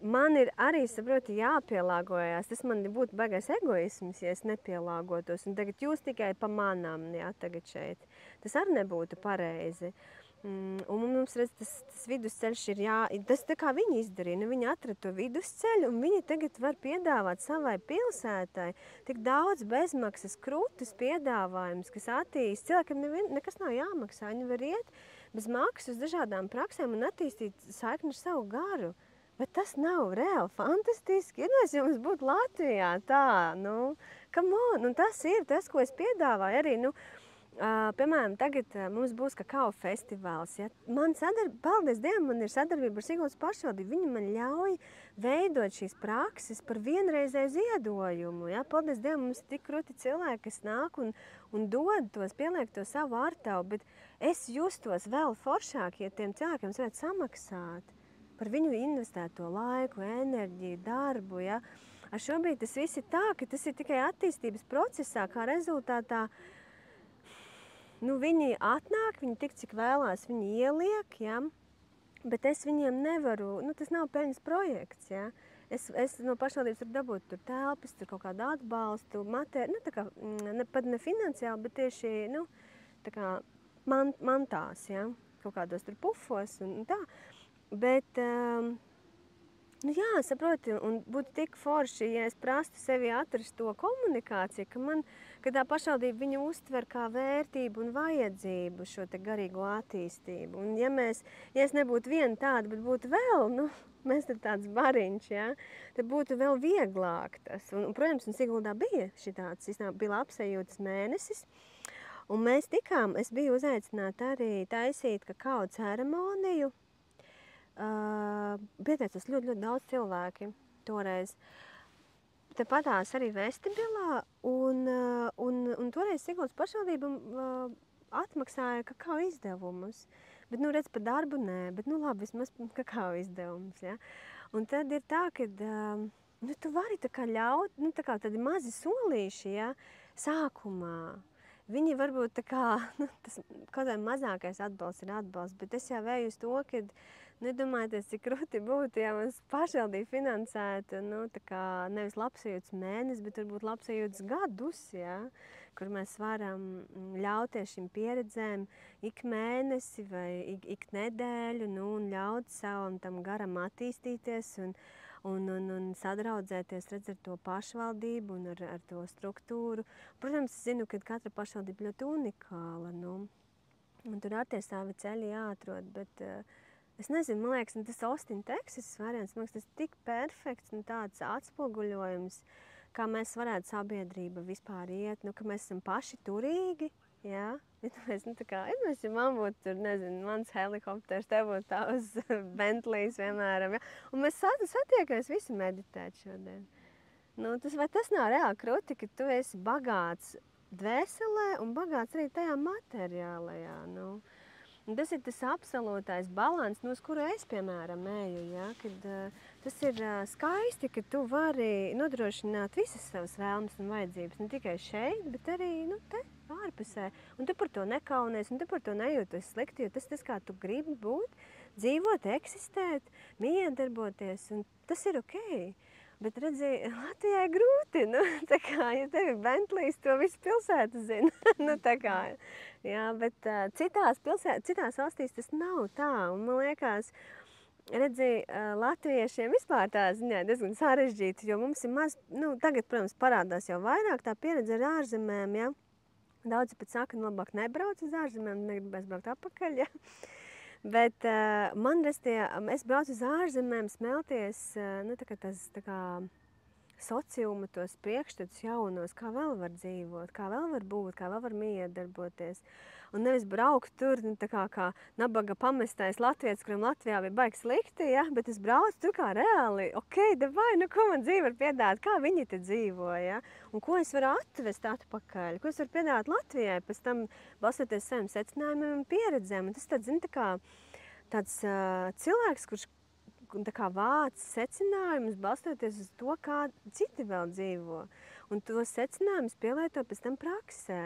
man ir arī, saproti, jāpielāgojās. Tas man būtu baigais egoisms, ja es nepielāgotos. Un tagad jūs tikai pa manām, jā, tagad šeit. Tas arī nebūtu pareizi. Un mums, redz, tas vidusceļš ir tas tā kā viņi izdarīja. Nu, viņi atrada to vidusceļu, un viņi tagad var piedāvāt savai pilsētai tik daudz bezmaksas krūtis piedāvājums, kas attīst. Cilvēkiem nekas nav jāmaksā, viņi var iet bez maksas uz dažādām praksēm un attīstīt saikni ar savu garu. Bet tas nav reāli fantastiski. Iedomājieties, ja mums būtu Latvijā tā, nu, come on, un tas ir tas, ko es piedāvāju arī, nu, piemēram, tagad mums būs kakao festivāls, ja. Paldies Dievam, man ir sadarbība ar Siguldas pašvaldību. Viņi man ļauj veidot šīs prakses par vienreizēju ziedojumu, ja. Paldies Dievam, mums ir tik krūti cilvēki, kas nāk un dod tos, pieliek to savu ārtavu, bet es justos vēl foršāk, ja tiem cilvēkiem varētu samaksāt par viņu investēto laiku, enerģiju, darbu, ja. Ar šobrīd tas viss ir tā, ka tas ir tikai attīstības procesā, kā rezultātā nu, viņi atnāk, viņi tik, cik vēlās, viņi ieliek, ja, bet es viņiem nevaru, nu, tas nav peļņas projekts, ja. Es no pašvaldības tur dabūtu tur telpas, tur kaut kādu atbalstu, nu, tā kā, pat ne finansiāli, bet tieši, nu, tā kā mantās, ja, kaut kādos tur pufos un tā. Bet, nu jā, saproti, un būtu tik forši, ja es prastu sevi atrast to komunikāciju, ka tā pašvaldība viņu uztver kā vērtību un vajadzību šo te garīgo attīstību. Un ja es nebūtu viena tāda, bet būtu vēl, nu, mēs tad tāds bariņš, ja, tad būtu vēl vieglāk tas. Un protams, un Siguldā bija šitāds, bija labsajūtas mēnesis, un mēs es biju uzaicināta arī taisīt kakao ceremoniju. Pieteicās ļoti daudz cilvēki toreiz. tepatās arī vestibilā, un toreiz Siguldas pašvaldība atmaksāja kakao izdevumus. Bet, nu, redz, par darbu nē, bet, nu, labi, vismaz kakao izdevumus, ja. Un tad ir tā, ka, nu, tu vari tā kā ļaut, nu, tā kā tādi mazi solīši, ja, sākumā. Viņi varbūt tā kā, nu, tas kaut vai mazākais atbalsts ir atbalsts, bet es jau vēju uz to, ka, nu, domājieties, cik krūti būtu, ja mums pašvaldība finansētu, nu, tā kā nevis labsajūtas mēnesis, bet varbūt labsajūtas gadus, ja, kur mēs varam ļauties šīm pieredzēm ik mēnesi vai ik nedēļu, nu, un ļaut savam tam garam attīstīties un sadraudzēties, redz, ar to pašvaldību un ar to struktūru. Protams, es zinu, ka katra pašvaldība ļoti unikāla, nu, un tur arī tie savi ceļi jāatrod, bet es nezinu, man liekas, tas Austin, Texas variants, man liekas, tas tik perfekts un tāds atspoguļojums, kā mēs varētu sabiedrība vispār iet, nu, ka mēs esam paši turīgi, jā, bet mēs, nu, tā kā, ja man būtu tur, nezinu, mans helikopters, tev būtu tavs Bentley's, vienmēram, ja, un mēs satiekamies visi meditēt šodien. Nu, vai tas nav reāli krūti, ka tu esi bagāts dvēselē un bagāts arī tajā materiālajā, nu. Un tas ir tas absolūtais balans, nu, uz kuru es, piemēram, eju, ja, kad tas ir skaisti, ka tu vari nodrošināt visas savas vēlmes un vajadzības, ne tikai šeit, bet arī, nu, te, ārpusē. Un tu par to nekaunies, un tu par to nejūties slikti, jo tas, kā tu gribi būt, dzīvot, eksistēt, miedarboties, un tas ir okei. Bet, redzi, Latvijai grūti, nu, tā kā, ja tev ir Bentley's, to visu pilsētu zina, nu, tā kā, jā, bet citās valstīs tas nav tā, un man liekas, redzi, latviešiem vispār tā ziņā diezgan sarežģīti, jo mums ir maz, nu, tagad, protams, parādās jau vairāk tā pieredze ar ārzemēm, ja, daudzi pat saka, nu, labāk nebrauc uz ārzemēm, negribēs braukt atpakaļ, ja. Bet es braucu uz ārzemēm smelties, nu, tā kā sociuma tos priekšstats jaunos, kā vēl var dzīvot, kā vēl var būt, kā vēl var miedarboties. Un nevis braukt tur, nu, tā kā nabaga pamestais latvietis, kuram Latvijā bija baigi slikti, ja? Bet es braucu tur kā reāli, davai, nu, ko man dzīve var piedāvāt, kā viņi te dzīvo, ja? Un ko es varu atvest atpakaļ, ko es varu piedāvāt Latvijai, pēc tam balstoties saviem secinājumiem un pieredzēm. Un tas tāds cilvēks, kurš tā kā vāc secinājumus, balstoties uz to, kā citi vēl dzīvo. Un tos secinājumus pielieto pēc tam praksē.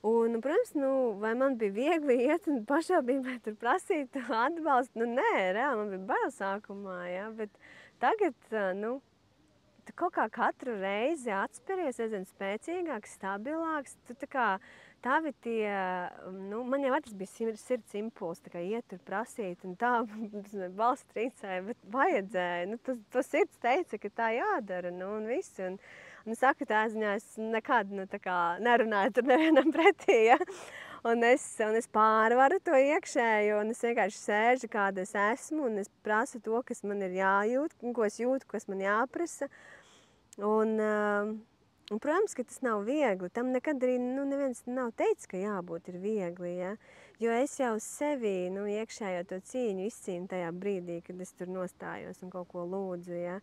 Un, protams, nu, vai man bija viegli iet un pašvaldībai tur prasīt atbalstu? Nu, nē, reāli man bija bail sākumā, ja? Bet tagad, nu, tu kaut kā katru reizi atspēries, aizvien spēcīgāks, stabilāks. Tu tā kā tavi tie, nu, man jau tas bija sirds impulss, tā kā iet tur prasīt, un tā balsts trīcēja, bet vajadzēja. Nu, to sirds teica, ka tā jādara, nu, un viss. Un es saku, tā ziņā es nekad, nu, tā kā nerunāju tur nevienam pretī, ja? Un es pārvaru to iekšējo, un es vienkārši sēžu, kāda es esmu, un es prasu to, kas man ir jājūt, un ko es jūtu, kas man jāprasa. Un, protams, ka tas nav viegli. Tam nekad arī neviens nav teicis, ka jābūt ir viegli, ja? Jo es jau sevi iekšējo to cīņu izcīnu tajā brīdī, kad es tur nostājos un kaut ko lūdzu, ja?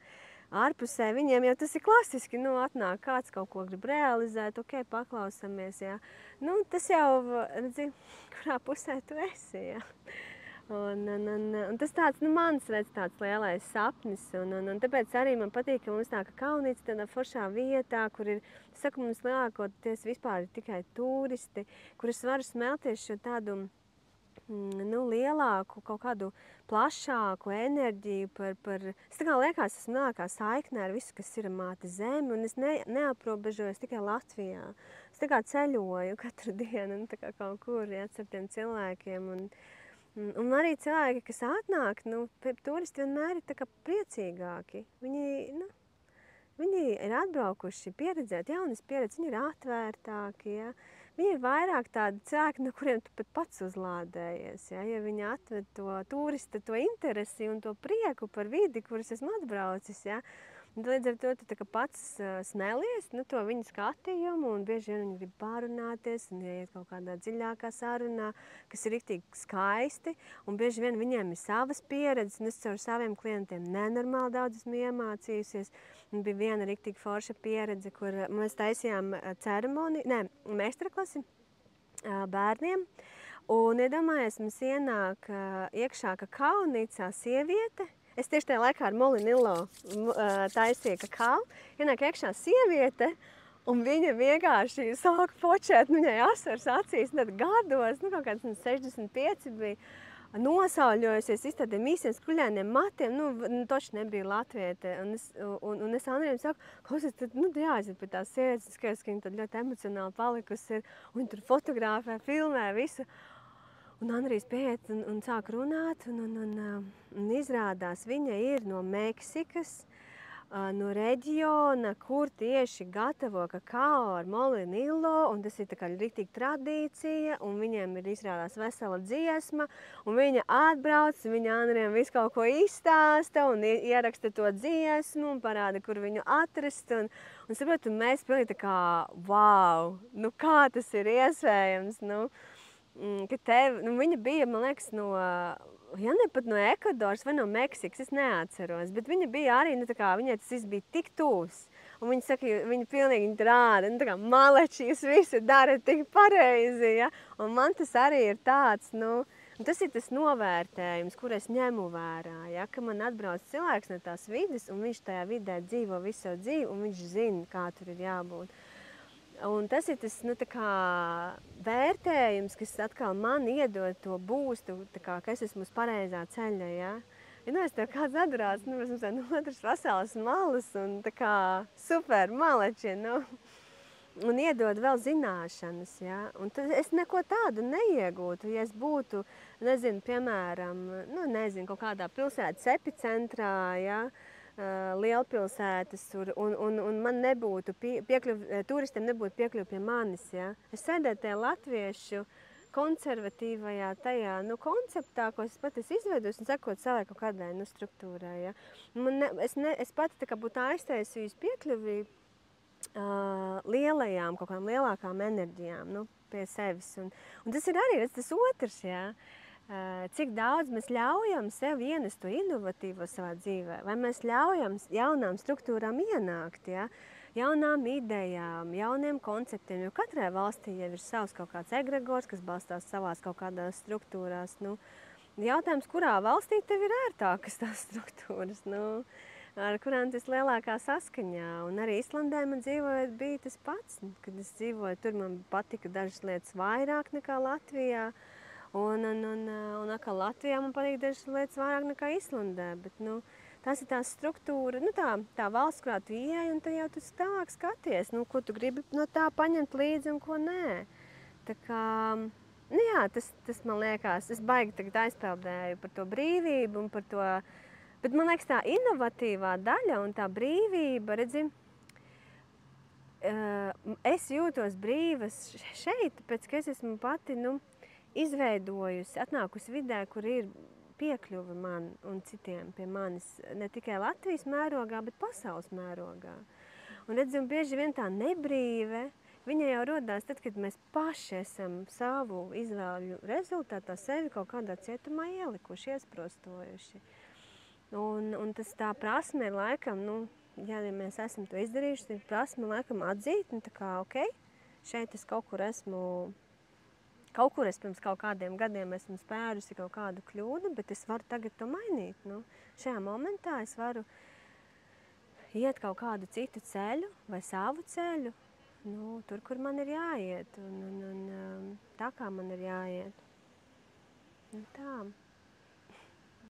Ārpusē viņiem jau tas ir klasiski, atnāk kāds kaut ko grib realizēt, paklausamies, ja? Tas jau, redzi, kurā pusē tu esi, ja? Un tas tāds, mans, redz, tāds lielais sapnis, un tāpēc arī man patīk, ka mums tā kā Kaunīca tādā foršā vietā, kur ir, saku, mums lielākoties vispār ir tikai turisti, kur es varu smelties šo tādu, lielāku, kaut kādu plašāku enerģiju es tā kā liekas, esmu lielākā saiknē ar visu, kas ir māte zeme, un es neaprobežojos tikai Latvijā. Es tā kā ceļoju katru dienu, tā kā kaut kur, ja, ar tiem cilvēkiem, un arī cilvēki, kas atnāk, turisti vienmēr ir tā kā priecīgāki. Viņi ir atbraukuši pieredzēt jaunas pieredzes, viņi ir atvērtāki, ja. Viņi ir vairāk tādi cilvēki, no kuriem tu pat pats uzlādējies, ja, ja viņi atved to turista, to interesi un to prieku par vidi, kuras esmu atbraucis, ja. Līdz ar to tu tā kā pats smēlies, nu, to viņu skatījumu, un bieži vien viņi grib pārunāties un ieiet kaut kādā dziļākā sarunā, kas ir riktīgi skaisti, un bieži vien viņiem ir savas pieredzes, un es caur saviem klientiem nenormāli daudz esmu iemācījusies. Un bija viena riktīgi forša pieredze, kur mēs taisījām meistarklasi bērniem, un iedomājies, mums ienāk iekšā kakaunīcā sieviete. Es tieši tajā laikā ar Molinillo taisīju kakao. Ienāk iekšā sieviete, un viņa vienkārši sāk fočēt, viņai asars acīs, tad gados, nu kaut kāds 65 bija, nosauļojusies tādiem īsiem skruļainiem matiem, nu toši nebija latviete. Un es Andriem saku, klausies, tad, nu, jāaiziet pie tās sievietes, skaidrs, ka viņa tad ļoti emocionāli palikusi ir, un viņa tur fotografē, filmē visu. Un Andrijs pieiet un sāk runāt, un izrādās, viņa ir no Meksikas, no reģiona, kur tieši gatavo kakao ar Molinillo, un tas ir tā kā riktīgi tradīcija, un viņiem ir izrādās vesela dziesma, un viņa atbrauc, un viņa Andrijam visu kaut ko izstāsta, un ieraksta to dziesmu, un parāda, kur viņu atrast, un saprot, un mēs pilnīgi tā kā, wow, nu kā tas ir iespējams, nu, ka viņa bija, man liekas, ja ne pat no Ekvadoras vai no Meksikas, es neatceros, bet viņa bija arī, nu tā kā, viņai tas viss bija tik tūs. Un viņa saka, viņa pilnīgi rāda, nu tā kā maleči, jūs visu darat tik pareizi, ja? Un man tas arī ir tāds, nu, un tas ir tas novērtējums, kur es ņemu vērā, ja? Ka man atbrauc cilvēks no tās vides, un viņš tajā vidē dzīvo visu savu dzīvi, un viņš zina, kā tur ir jābūt. Un tas ir tas, nu, tā kā vērtējums, kas atkal man iedod to būstu, tā kā, ka es esmu uz pareizā ceļa, ja? Ja es tev kāds atdarās, nu, mēs mums no otras pasaules malas, un tā kā super maleči, nu, un iedod vēl zināšanas, ja? Un es neko tādu neiegūtu, ja es būtu, nezinu, piemēram, nu, nezinu, kaut kādā pilsētas epicentrā, ja? Lielpilsētas, un man nebūtu turistiem nebūtu piekļuvi pie manis, ja? Es sēdētu tajā latviešu konservatīvajā tajā, nu, konceptā, ko es pat esmu izveidojis un sekot savai kaut kādai, nu, struktūrai, ja? Es pati tā kā būtu aiztaisījusi piekļuvi lielajām, kaut kādām lielākām enerģijām, nu, pie sevis. Un tas ir arī, tas otrs, ja? Cik daudz mēs ļaujam sev ienest to inovatīvo savā dzīvē, vai mēs ļaujam jaunām struktūrām ienākt, ja? Jaunām idejām, jauniem konceptiem, jo katrai valstī jau ir savs kaut kāds egregors, kas balstās savās kaut kādās struktūrās. Nu, jautājums, kurā valstī tev ir ērtākas tās struktūras, nu, ar kurām tas lielākā saskaņā. Un arī Islandē man dzīvojot bija tas pats, kad es dzīvoju, tur man patika dažas lietas vairāk nekā Latvijā. Un atkal Latvijā man patīk dažas lietas vairāk nekā Islandē, bet, nu, tas ir tā struktūra, nu, tā valsts, kurā tu ieej, un tad jau tu tālāk skaties, nu, ko tu gribi no tā paņemt līdzi un ko nē. Tā kā, nu jā, tas man liekas, es baigi tagad aizpeldēju par to brīvību un par to, bet man liekas tā inovatīvā daļa un tā brīvība, redzi, es jūtos brīvas šeit, pēc ka es esmu pati, nu, izveidojusi, atnākusi vidē, kur ir piekļuva man un citiem pie manis, ne tikai Latvijas mērogā, bet pasaules mērogā. Un redzam, bieži vien tā nebrīve, viņa jau rodās tad, kad mēs paši esam savu izvēļu rezultātā sevi kaut kādā cietumā ielikuši, iesprostojuši. Un tas tā prasme ir laikam, nu, ja mēs esam to izdarījuši, tad prasme laikam atzīt, un tā kā, ok, šeit es kaut kur es pirms kaut kādiem gadiem esmu spērusi kaut kādu kļūdu, bet es varu tagad to mainīt. Nu, šajā momentā es varu iet kaut kādu citu ceļu vai savu ceļu, nu, tur, kur man ir jāiet, un tā kā man ir jāiet. Un tā.